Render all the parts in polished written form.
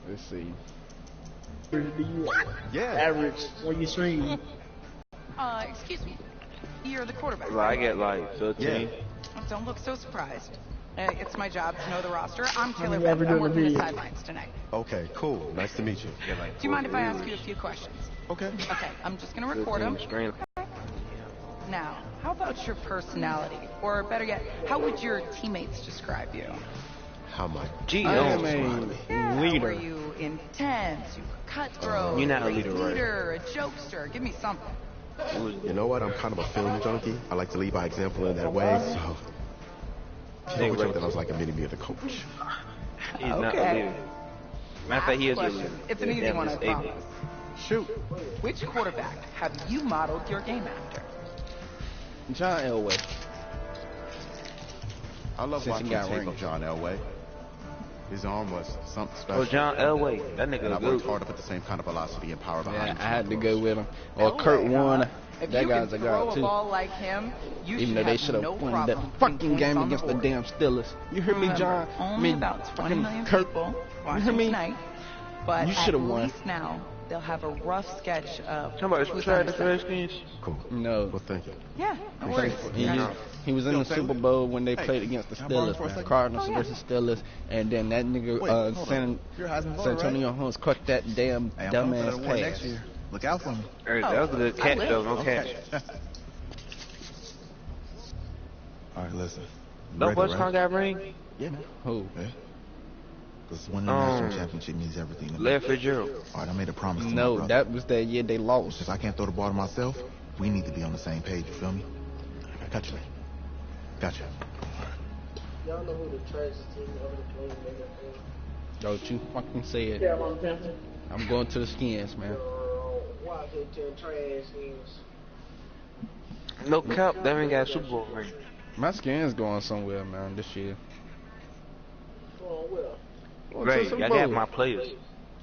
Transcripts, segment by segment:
Let's see. Do you Yeah. average when you stream? Excuse me. You're the quarterback. Well, I get like 15. Yeah. Don't look so surprised. It's my job to know the roster. I'm Taylor many Beth. ever I'm done working the video? sidelines tonight. Okay, cool. Nice to meet you. Get like Do you mind if I 40 ask you a few questions? Okay. Okay, I'm just gonna record them. Screen. Now, how about your personality? Or better yet, how would your teammates describe you? How much? Gee, I am no. a leader. Were you intense? You were cutthroat? You're not a leader, right? A jokester? Give me something. You know what? I'm kind of a film junkie. I like to lead by example in that way, so. I would that I was like a mini-me of the coach. He's not a leader. Matter of fact, he is a Last leader. question. It's an easy one, I promise. Shoot. Which quarterback have you modeled your game after? John Elway. I love Since he watching got tape rings. of John Elway. His arm was something special. Oh, John Elway. That And nigga I worked good. hard to put the same kind of velocity and power behind Yeah, him. I had to go with him. Or Kurt Warner. If That you guy's can a throw guy a too. ball like him, you Even though they should have no won problem that putting fucking points game on against the board. damn Steelers. You heard me, Remember, John? Only about 20 fucking million Kurt. people You watching hear me? tonight, but You at should've won. least now they'll have a rough sketch of Talking about who's try on the the side. Redskins. Cool. No. Well, thank you. Yeah, no worries. He was in the Super Bowl when they played against the can I borrow Steelers, for a man. second? Cardinals Oh, yeah. versus Steelers, and then that nigga Wait, hold on. San You're Heisman voter, Antonio Holmes caught that damn Hey, I'm going for that dumbass award next pass. year. Look out for me. Hey, that was a good catch, though. No catch. All right, listen. You No ready, West right? Con got ring? Yeah, man. Who? Yeah. Because winning the national championship means everything to me. Larry Fitzgerald. All right, I made a promise to my No, brother. that was that year they lost. If I can't throw the ball to myself, we need to be on the same page. You feel me? I got you. Got you. Y'all know who the trash team over the game is? Don't you fucking say it. Carolina Panthers. I'm going to the Skins, man. Washington trash teams. No cap. They ain't got a Super Bowl ring. My Skins going somewhere, man, this year. Oh, well. Going to the Great. Super Y'all got Bowl. my players.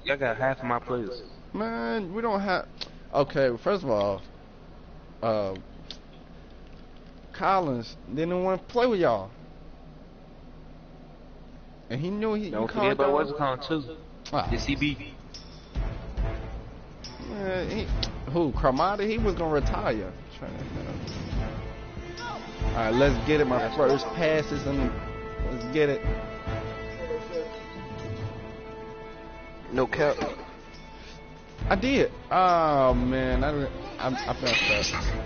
Y'all got half of my players. Man, we don't have. Okay, first of all, Collins didn't want to play with y'all, and he knew he. Don't forget about what's it called, too. Ah, The CB. man, who? Cromartie? He was gonna retire. All right, let's get it. My first passes and let's get it. No cap. I did. Oh man, I messed up.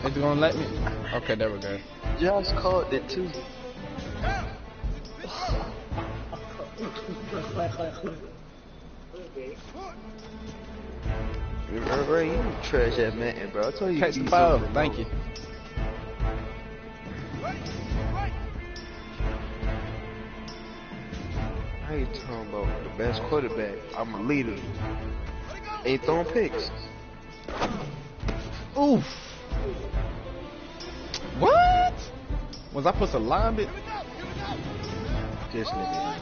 It's gonna let me. Okay, there we go. Josh caught it, too. Remember, you trash that man, bro. I told you. Catch the ball. Thank you. How you talking about the best quarterback? I'm a leader. Ain't throwing picks. Oof. What? Was I supposed to line it? This nigga.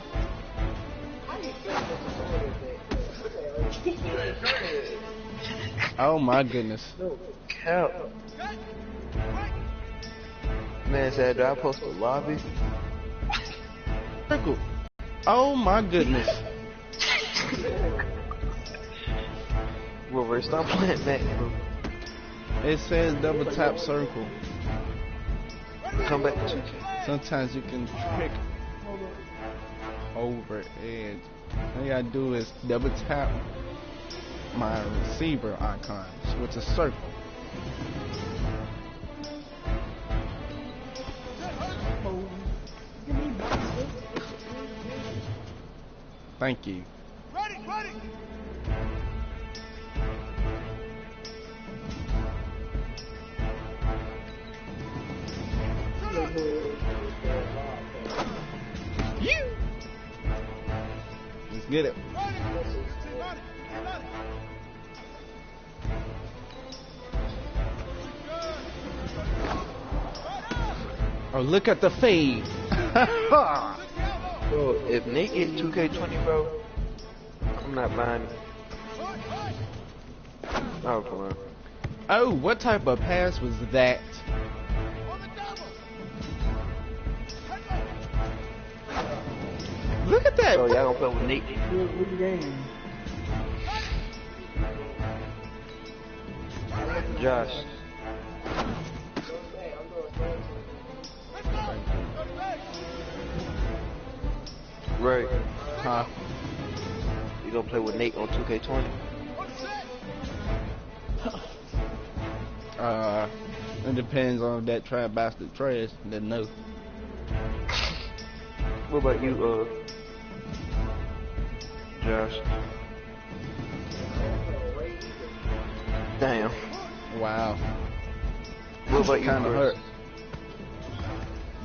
Oh my goodness. Cap. Man said, do I post a lobby? Circle. Oh my goodness. Well, stop playing that, bro. It says double tap circle. Come back to 2K. Sometimes you can trick over edge. All you gotta do is double tap my receiver icon, which is circle. Thank you. Let's get it. Oh, look at the fade. Bro, if Nate get 2K20, bro, I'm not buying it. Oh, come on. Oh, what type of pass was that? Look at that. So y'all gonna play with Nate? Good game. Josh. Right. Huh? You gonna play with Nate on 2K20? It depends on if that trap bastard trash. Then no. What about you, Josh? Damn. Wow. What about you, Kind of Chris? hurt.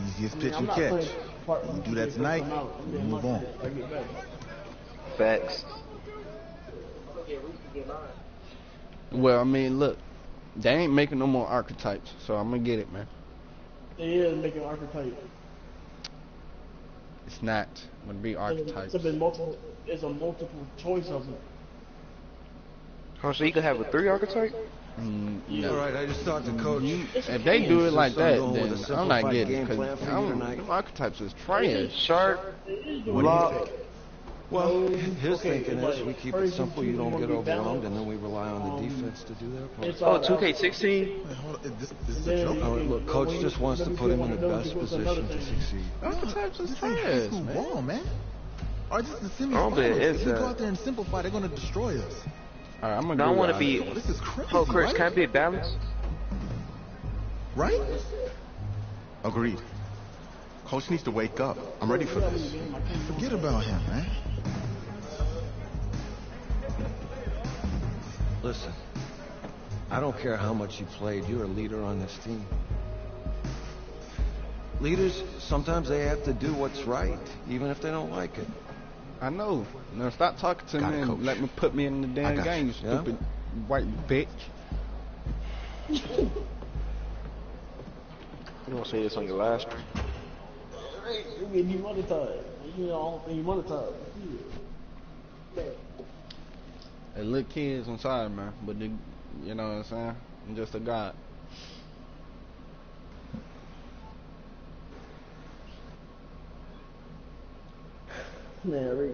Easiest pitch you catch. You do that tonight, you move on. Facts. Well, I mean, look, they ain't making no more archetypes, so I'm gonna get it, man. They is making archetype. It's not gonna be archetypes. It's a multiple choice of it. Oh, so you can have a 3 archetype? No. All right, I just talked to Coach. If they do it like that, then I'm not getting it, game plan because for you tonight. them archetypes is trash. Sharp. What Well, his Okay, thinking but is we keep it first simple, you you don't wanna get be overwhelmed, balanced. and then we rely on the defense to do their part. It's Oh, all 2K16? Wait, hold on. This is Oh, a joke. Look, Coach just wants to put him in the best position to succeed. Archetypes is This ain't high trash, school man. ball, man. Or this is the Oh, but semifinals. it's, If we go out there and simplify, they're gonna destroy us. All right, I'm gonna No, I do want it. to be. Oh, this is crazy, Oh, Chris, right? can I be balanced? Right? Agreed. Coach needs to wake up. I'm ready for this. Forget about him, man. Listen, I don't care how much you played, you're a leader on this team. Leaders, sometimes they have to do what's right, even if they don't like it. I know. Now stop talking to Got me it, and Coach. let me put me in the I damn got game, you. you Yeah? stupid white bitch. You gonna say this on your last stream? You get demonetized. You know, demonetized. They little kids inside, man, but they, you know what I'm saying? I'm just a god. Man, Rick.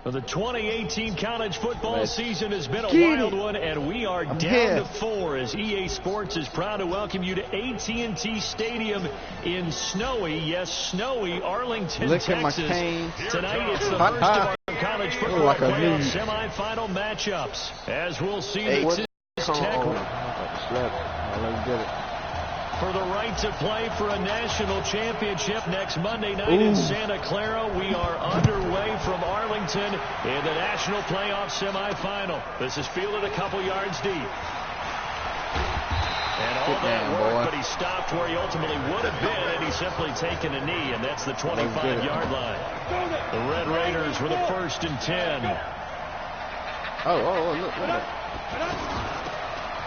Well, the 2018 college football Let's season has been a get wild it. one, and we are I'm down here. to 4 as EA Sports is proud to welcome you to AT&T Stadium in snowy, yes, snowy Arlington, Look at my Texas. cane. Tonight, it's the Ha, first ha. of our college football like a playoff lead. semifinal matchups, as we'll see Hey, the what's Texas Tech on? I'll let you get it. for the right to play for a national championship next Monday night in Santa Clara. We are underway from Arlington in the national playoff semifinal. This is fielded a couple yards deep. And all Good that man, work, boy. but he stopped where he ultimately would have been, and he's simply taken a knee, and that's the 25-yard line. The Red Raiders with a 1st and 10. Oh, look at that.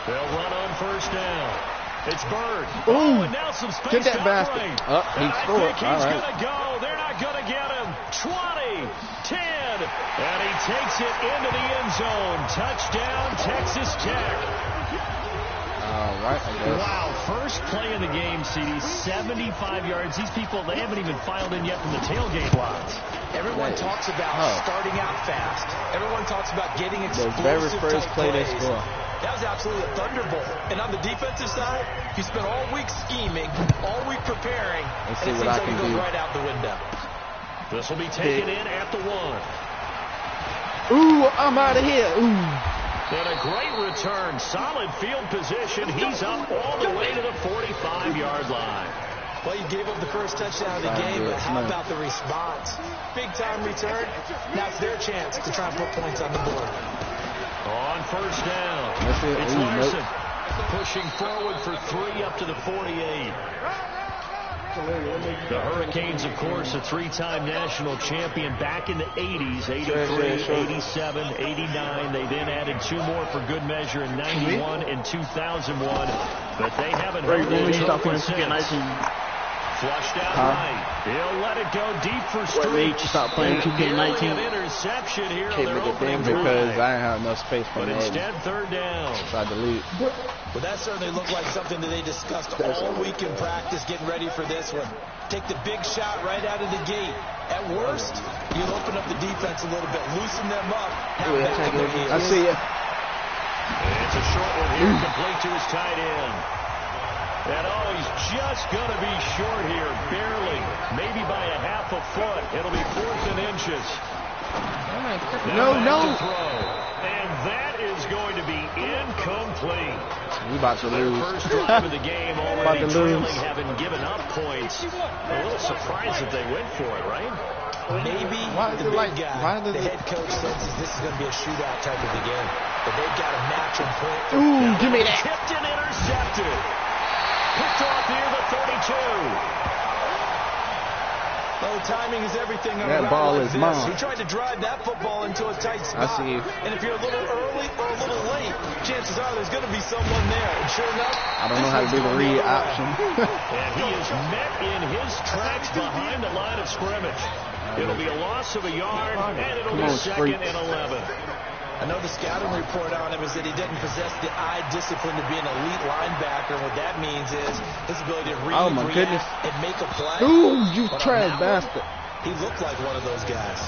They'll run on 1st down. It's Bird. Ooh. Oh, and now some space Get that bastard. right. Up, he And scored. I think he's All right. going to go. They're not going to get him. 20, 10, and he takes it into the end zone. Touchdown, Texas Tech. All right, I guess. Wow, first play of the game, CD, 75 yards. These people, they haven't even filed in yet from the tailgate lots. Everyone talks about starting out fast. Everyone talks about getting The explosive very first type play they plays. score. That was absolutely a thunderbolt. And on the defensive side, you spent all week scheming, all week preparing, Let's and see it what I seems like can it goes do. right out the window. This will be taken in at the 1. Ooh, I'm out of here. Ooh. And a great return. Solid field position. He's up all the way to the 45-yard line. Well, you gave up the first touchdown of the Sounds game, good. but how Nice. about the response? Big-time return. Now it's their chance to try and put points on the board. On 1st down, That's it. it's Ooh, Larson nope. pushing forward for 3 up to the 48. The Hurricanes, of course, a 3-time national champion back in the 80s, 83, 87, 89. They then added 2 more for good measure in 91 and 2001. But they haven't held the trophy since. Flushed out right. He'll let it go deep for Street. Stop playing 2K19. An interception here. Because I have no space for but Madden. Instead, third down. So I delete. Well, that certainly looked like something that they discussed all week in practice, getting ready for this one. Take the big shot right out of the gate. At worst, you'll open up the defense a little bit, loosen them up. I see it. It's a short one here, complete to his tight end. And oh, he's just going to be short here, barely, maybe by a half a foot. It'll be 4th and inches. No. And that is going to be incomplete. We about to lose. First drive of the game already trailing, having given up points. A little surprised that they went for it, right? Maybe the big guy, the head coach senses this is going to be a shootout type of a game. But they've got a match on point. Ooh, give me that. Tipped and intercepted. Picked off near the 32. Well, timing is everything. That ball is mine. He tried to drive that football into a tight spot. I see. And if you're a little early or a little late, chances are there's going to be someone there. And sure enough, I don't know how to do the read option. And he is met in his tracks behind the line of scrimmage. It'll be a loss of a yard, and it'll be second and 11. I know the scouting report on him is that he didn't possess the eye discipline to be an elite linebacker. What that means is his ability to read, react, and make a play. Ooh, you trash bastard. He looked like one of those guys.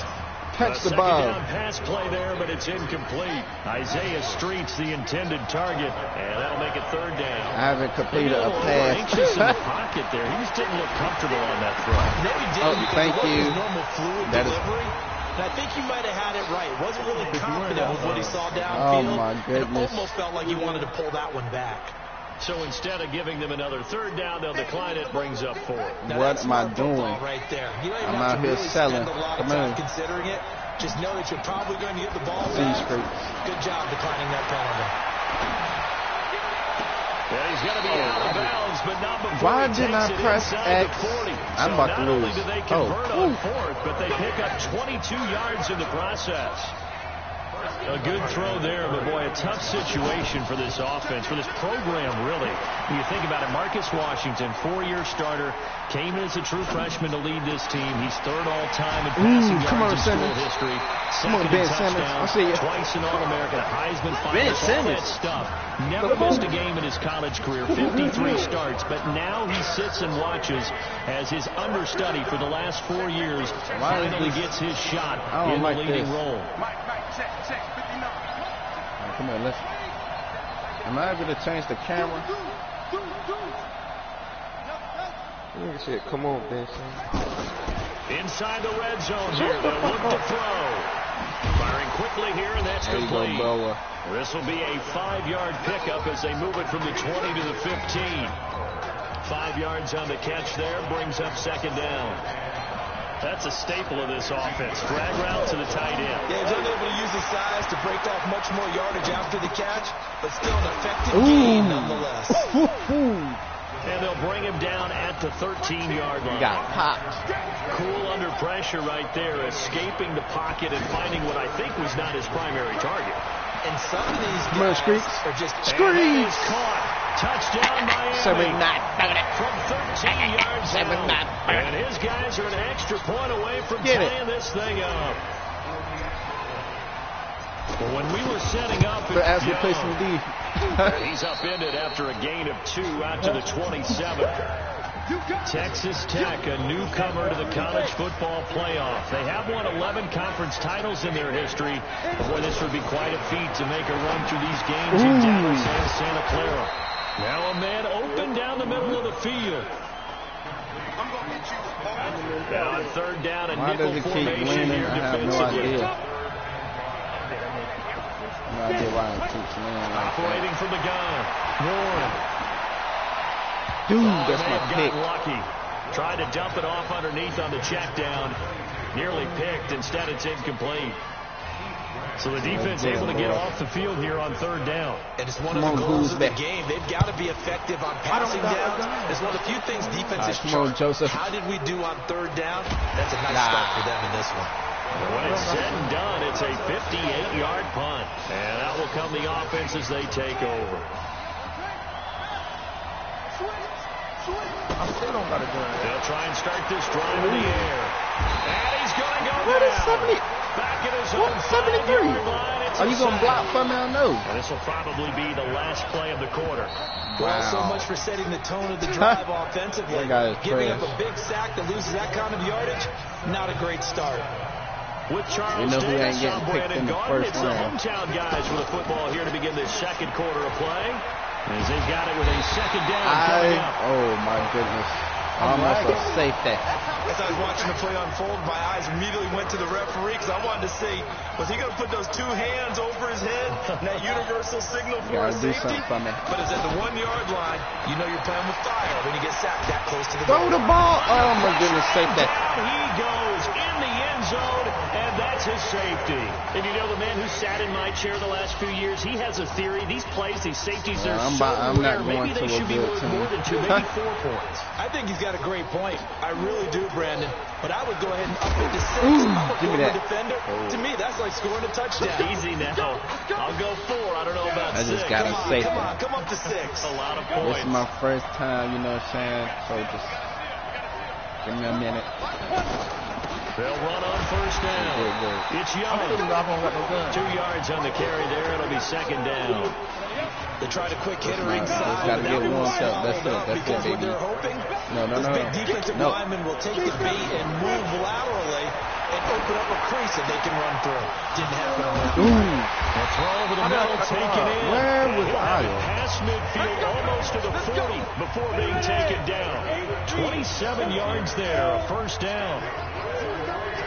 Catch the ball. Second down pass play there, but it's incomplete. Isaiah Street's the intended target, and that'll make it third down. I haven't completed a pass. Anxious in the pocket there. He just didn't look comfortable on that throw. No, he didn't. Oh, thank you. Normal fluid delivery. And I think you might have had it right. Wasn't really confident with what he saw downfield. Oh, my goodness. It almost felt like he wanted to pull that one back. So instead of giving them another third down, they'll decline it. Brings up 4. What am I doing? Right there. You don't even I'm have out to here really selling. spend a lot of Come time on. considering it. Just know that you're probably going to get the ball back. Good job declining that penalty. Yeah, he's going to be out of bounds, but not before Why he didn't takes I it press inside X? the 40. I'm so about to not only lose. do they convert on 4th, but they pick up 22 yards in the process. A good throw there, but boy, a tough situation for this offense, for this program, really. When you think about it, Marcus Washington, 4-year starter, came in as a true freshman to lead this team. He's 3rd all-time in passing yards in school history. Come on, Ben Simmons. I see you. Twice an All-American, Heisman finalist, all that stuff. Never missed a game in his college career, 53 starts, but now he sits and watches as his understudy for the last 4 years finally gets his shot in the leading role. Come on, listen. Am I able to change the camera? Shit, come on, Ben. Inside the red zone here, they'll look to throw. Firing quickly here, and that's complete. This will be a 5-yard pickup as they move it from the 20 to the 15. 5 yards on the catch there, brings up second down. That's a staple of this offense. Drag route to the tight end. Yeah, he's unable to use his size to break off much more yardage after the catch, but still an effective game nonetheless. And they'll bring him down at the 13-yard line. Got popped. Cool under pressure right there, escaping the pocket and finding what I think was not his primary target. And some of these guys are just Screens caught. Touchdown Miami. From 13 yards out. And his guys are an extra point away from tying this thing up. Well, when we were setting up, he's upended after a gain of 2 out to the 27. Texas Tech, a newcomer to the college football playoff. They have won 11 conference titles in their history. Boy, this would be quite a feat to make a run through these games in Dallas and Santa Clara. Now a man open down the middle of the field. Now on third down, a nickel formation here defensively. No idea why it keeps winning. Operating from the gun. Warren. Dude, that's my pick. Lucky. Tried to dump it off underneath on the check down. Nearly picked. Instead, it's incomplete. So the defense able to get off the field here on third down. And it's one of the goals of the game. They've got to be effective on passing downs. It's one of the few things defenses chart. How did we do on third down? That's a nice start for them in this one. When it's said and done, it's a 58-yard punt. And that will come the offense as they take over. I still don't got a gun. They'll try and start this drive in the air. And he's going to go What is down. 70? Back at his What? own 73? 5-yard line. It's Are a you going to sack. block for me? I know. And this will probably be the last play of the quarter. Well, so Wow. much for setting the tone of the drive offensively. That guy is Giving up trash. a big sack that loses that kind of yardage, not a great start. With Charles We know who ain't Davis, getting I'm picked Brandon in the Garden. first It's the round. hometown guys with the football here to begin this second quarter of play. As they've got it with a second down coming up. Oh my goodness. Almost a safety. As I was watching the play unfold, my eyes immediately went to the referee because I wanted to see, was he going to put those two hands over his head and that universal signal for a Gotta do safety? something for me. But it's at the 1 yard line, you know you're playing with fire when you get sacked that close to the Throw goal the ball. Oh my goodness, safety. Down he goes in the end zone, and that's his safety. And you know, the man who sat in my chair the last few years, he has a theory. These plays, these safeties, they're I'm so not rare. going Maybe to they a should be good worth team. more than 2, maybe 4 points. I think he's got a great point. I really do, Brandon. But I would go ahead and up it to 6. Ooh, I'm a give me former that. defender. To me, that's like scoring a touchdown. Easy now. I'll go 4. I don't know about I 6. just got a safety. Come up to 6. A lot of This points. is my first time, you know what I'm saying? So just give me a minute. They'll run on first down. Good. It's Young. 2 yards on the carry there. It'll be second down. They tried a quick hitter Just inside. gotta but that get one warmed was up. That's fouled it. up That's because it, what baby. they're hoping, No. this big defensive No. lineman will take the bait and move laterally and open up a crease that they can run through. Didn't happen on that. The throw over the middle, taken in. Where was He'll have it Iowa? past midfield, almost to the 40 before being taken down. 27 yards there, a first down.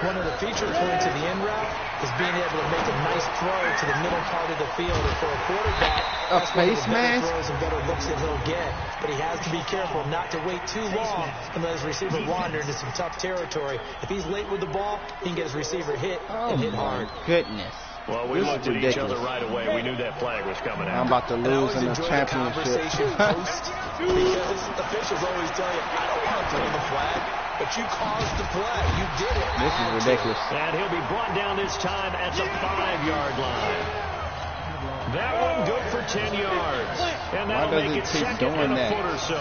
One of the feature points of the end route is being able to make a nice throw to the middle part of the field. And for a quarterback, A that's one of face the better mask? throws and better looks that he'll get. But he has to be careful not to wait too long and let his receiver wander into some tough territory. If he's late with the ball, he can get his receiver hit and hit hard. Goodness. Well, we This looked is at each other ridiculous. right away. We knew that flag was coming out. I'm about to And I lose always in the enjoy the championship. conversation post because officials always tell you, I don't want to throw the flag, but you caused the play. You did it. This is ridiculous. And he'll be brought down this time at the 5-yard line. That one good for 10 yards. And that'll does make it it keep second doing and a that? foot or so.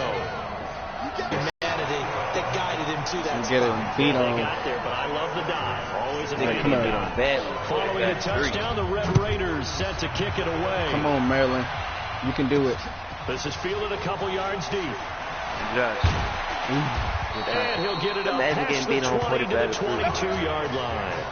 Humanity that guided him to that Get him spot. beat They on. got there, but I love the dive. Always a Come good on. dive. Following the touchdown, the Red Raiders set to kick it away. Come on, Maryland. You can do it. This is fielded a couple yards deep. Good And time. he'll get it up Imagine past getting the beat on 20 to the 40 better. 22-yard line.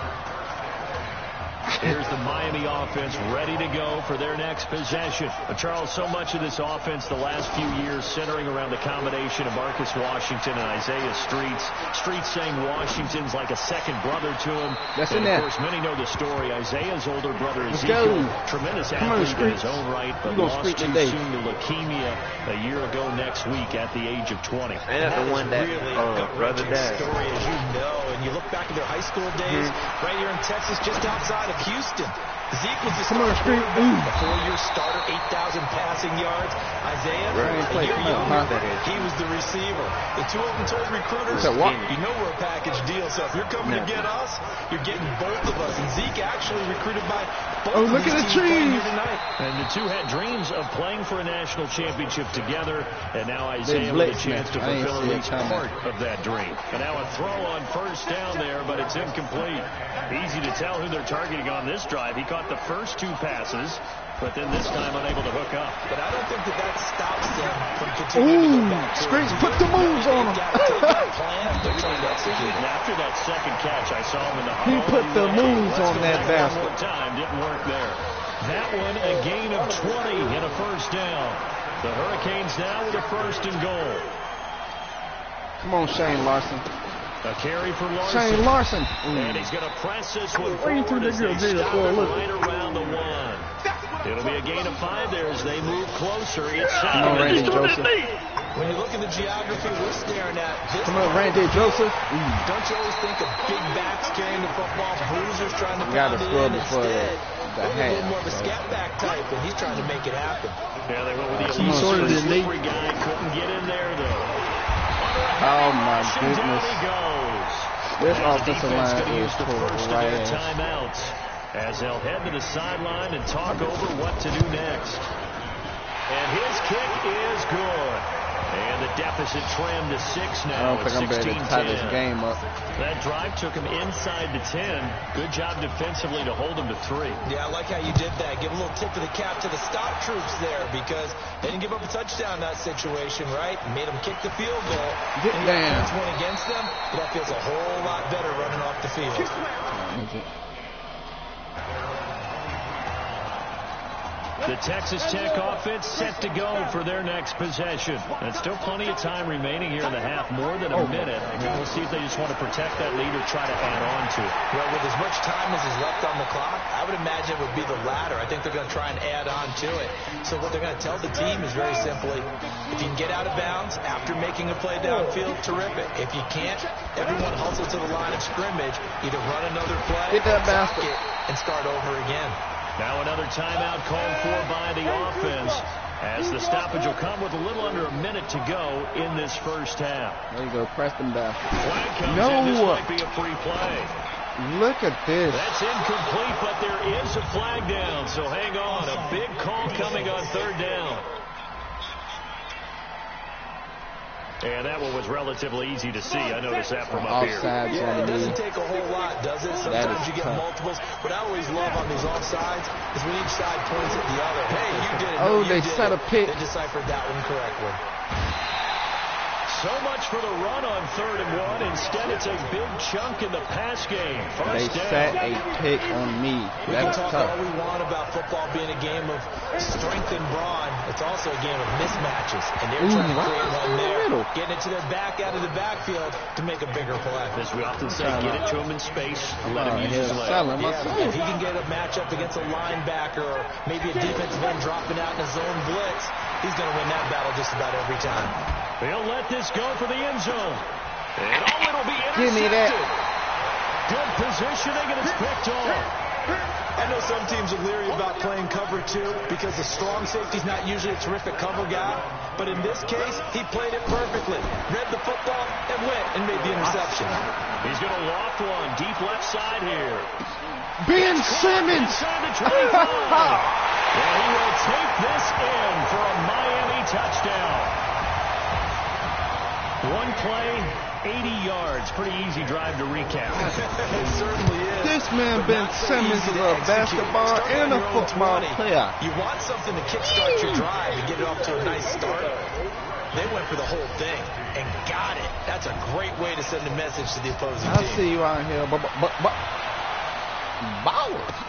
Here's the Miami offense ready to go for their next possession. Charles, so much of this offense the last few years centering around the combination of Marcus Washington and Isaiah Streets. Streets saying Washington's like a second brother to him. That's and in there. of course, many know the story. Isaiah's older brother Let's Ezekiel, go. tremendous Come on, athlete in his Streets. own right, but You gonna lost Street too today. soon to leukemia a year ago next week at the age of 20. And that's the one that really brother gut-wrenching dad. story, as you know, and you look back at their high school days, right here in Texas, just outside of Houston. Zeke was the starter quarterback, a 4-year starter, 8,000 passing yards. Isaiah, a year younger, he was the receiver. The two of them told recruiters, So what? you know we're a package deal, so if you're coming to get us, you're getting both of us. And Zeke actually recruited by both of look these at the teams playing trees. here tonight. And the two had dreams of playing for a national championship together, and now Isaiah with a blitzed chance me. to I ain't fulfill at see it least coming. part of that dream. And now a throw on first down there, but it's incomplete. Easy to tell who they're targeting on this drive. He caught the first 2 passes, but then this time unable to hook up. But I don't think that stops them from continuing to go back to Streets it. put the moves on him. They've got to take that plan. They're trying to execute. And after that second catch, I saw him in the He huddle. put the Let's moves go on that back one basket. more time. Didn't work there. That one, a gain of 20 and a first down. The Hurricanes now with a first and goal. Come on, Shane Larson. A carry for Larson. Shane Larson. And he's going to press this one Wait till forward the as they girl did it stop for a it look. right around the 1. It'll be a gain of 5 there as they move closer. It's Come on, Randy Joseph. When you look at the geography we're staring at, this Come on, Randy Joseph. don't you always think of big backs carrying the football, bruisers trying to Gotta pound it score in? before Instead, the a little half, more of a so. scat back type, and he's trying to make it happen. Yeah, they went with the Come on, elusive, Street. slippery guy. Couldn't get in there, though. Oh, my Down goodness. he goes. This And the offensive defense line gonna is use the first of their trash. timeouts as they'll head to the sideline and talk over what to do next. And his kick is good. And the deficit trimmed to 6 now. I don't think I'm ready to tie this game up. That drive took him inside the 10. Good job defensively to hold him to 3. Yeah, I like how you did that. Give a little tip of the cap to the stop troops there because they didn't give up a touchdown in that situation, right? Made them kick the field goal. Get down. Defense went against them, but that feels a whole lot better running off the field. The Texas Tech offense set to go for their next possession. And still plenty of time remaining here in the half, more than a minute. We'll see if they just want to protect that lead or try to add on to it. Well, with as much time as is left on the clock, I would imagine it would be the latter. I think they're going to try and add on to it. So what they're going to tell the team is very simply, if you can get out of bounds after making a play downfield, terrific. If you can't, everyone hustle to the line of scrimmage, either run another play, Get that basket, and start over again. Now another timeout called for by the offense as the stoppage will come with a little under a minute to go in this first half. There you go, Preston basket. Flag comes in. This might be a free play. Look at this. That's incomplete, but there is a flag down, so hang on. A big call coming on third down. And that one was relatively easy to see. I noticed that from up here. Yeah, it doesn't take a whole lot, does it? Sometimes you get multiples. What I always love on these offsides is when each side points at the other. Hey, you did it. Oh, no, they set a pick. They deciphered that one correctly. So much for the run on 3rd and 1. Instead, it's a big chunk in the pass game. They set a pick on me. We can talk all we want about football being a game of strength and brawn. It's also a game of mismatches. And they're trying to create one there. Getting it to their back out of the backfield to make a bigger play. As we often say, get it to him in space. Let him use his leg. If he can get a matchup against a linebacker or maybe a defensive end dropping out in a zone blitz, he's going to win that battle just about every time. They'll let this go for the end zone. And it'll be intercepted. Give me that. Good positioning, and it's picked off. I know some teams are leery about playing cover 2 because the strong safety's not usually a terrific cover guy. But in this case, he played it perfectly. Read the football and went and made the interception. He's going to loft one deep left side here. Ben Simmons. Inside the 25. And he will take this in for a Miami touchdown. One play, 80 yards. Pretty easy drive to recap. It certainly is. This man, Ben Simmons, is a basketball and a football player. You want something to kickstart your drive and get it off to a nice start. They went for the whole thing and got it. That's a great way to send a message to the opposing team. I see you out here, ballers.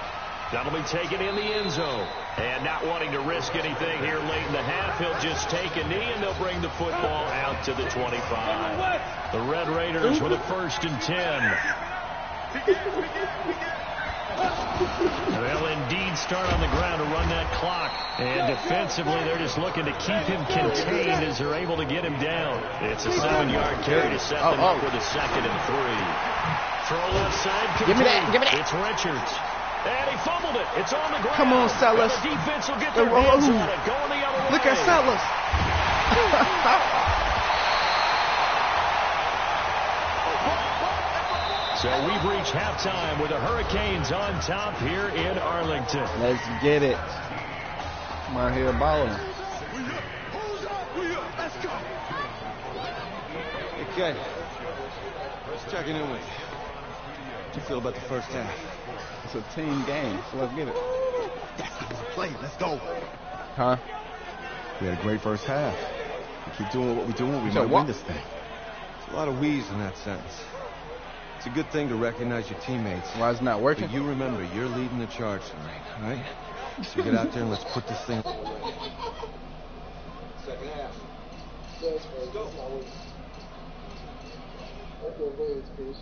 That'll be taken in the end zone. And not wanting to risk anything here late in the half, he'll just take a knee, and they'll bring the football out to the 25. The Red Raiders with a 1st and 10. They'll indeed start on the ground to run that clock. And defensively, they're just looking to keep him contained as they're able to get him down. It's a 7-yard carry to set them up with a 2nd and 3. Throw left side. Give me that. Give me that. It's Richards. And he fumbled it. It's on the ground. Come on, Sellers. The defense will get their hands on it. Going the other way. Look at Sellers. So we've reached halftime with the Hurricanes on top here in Arlington. Let's get it. I'm out here balling. Okay. Just checking in with you. What you feel about the first half? It's a team game, so let's get it. Let's play. Let's go. Huh? We had a great first half. We keep doing what we're doing, we might win this thing. There's a lot of we's in that sentence. It's a good thing to recognize your teammates. Why is it not working? But you remember, you're leading the charge tonight, all right? So get out there and let's put this thing... Second half. Let's go. That's your words, Chris.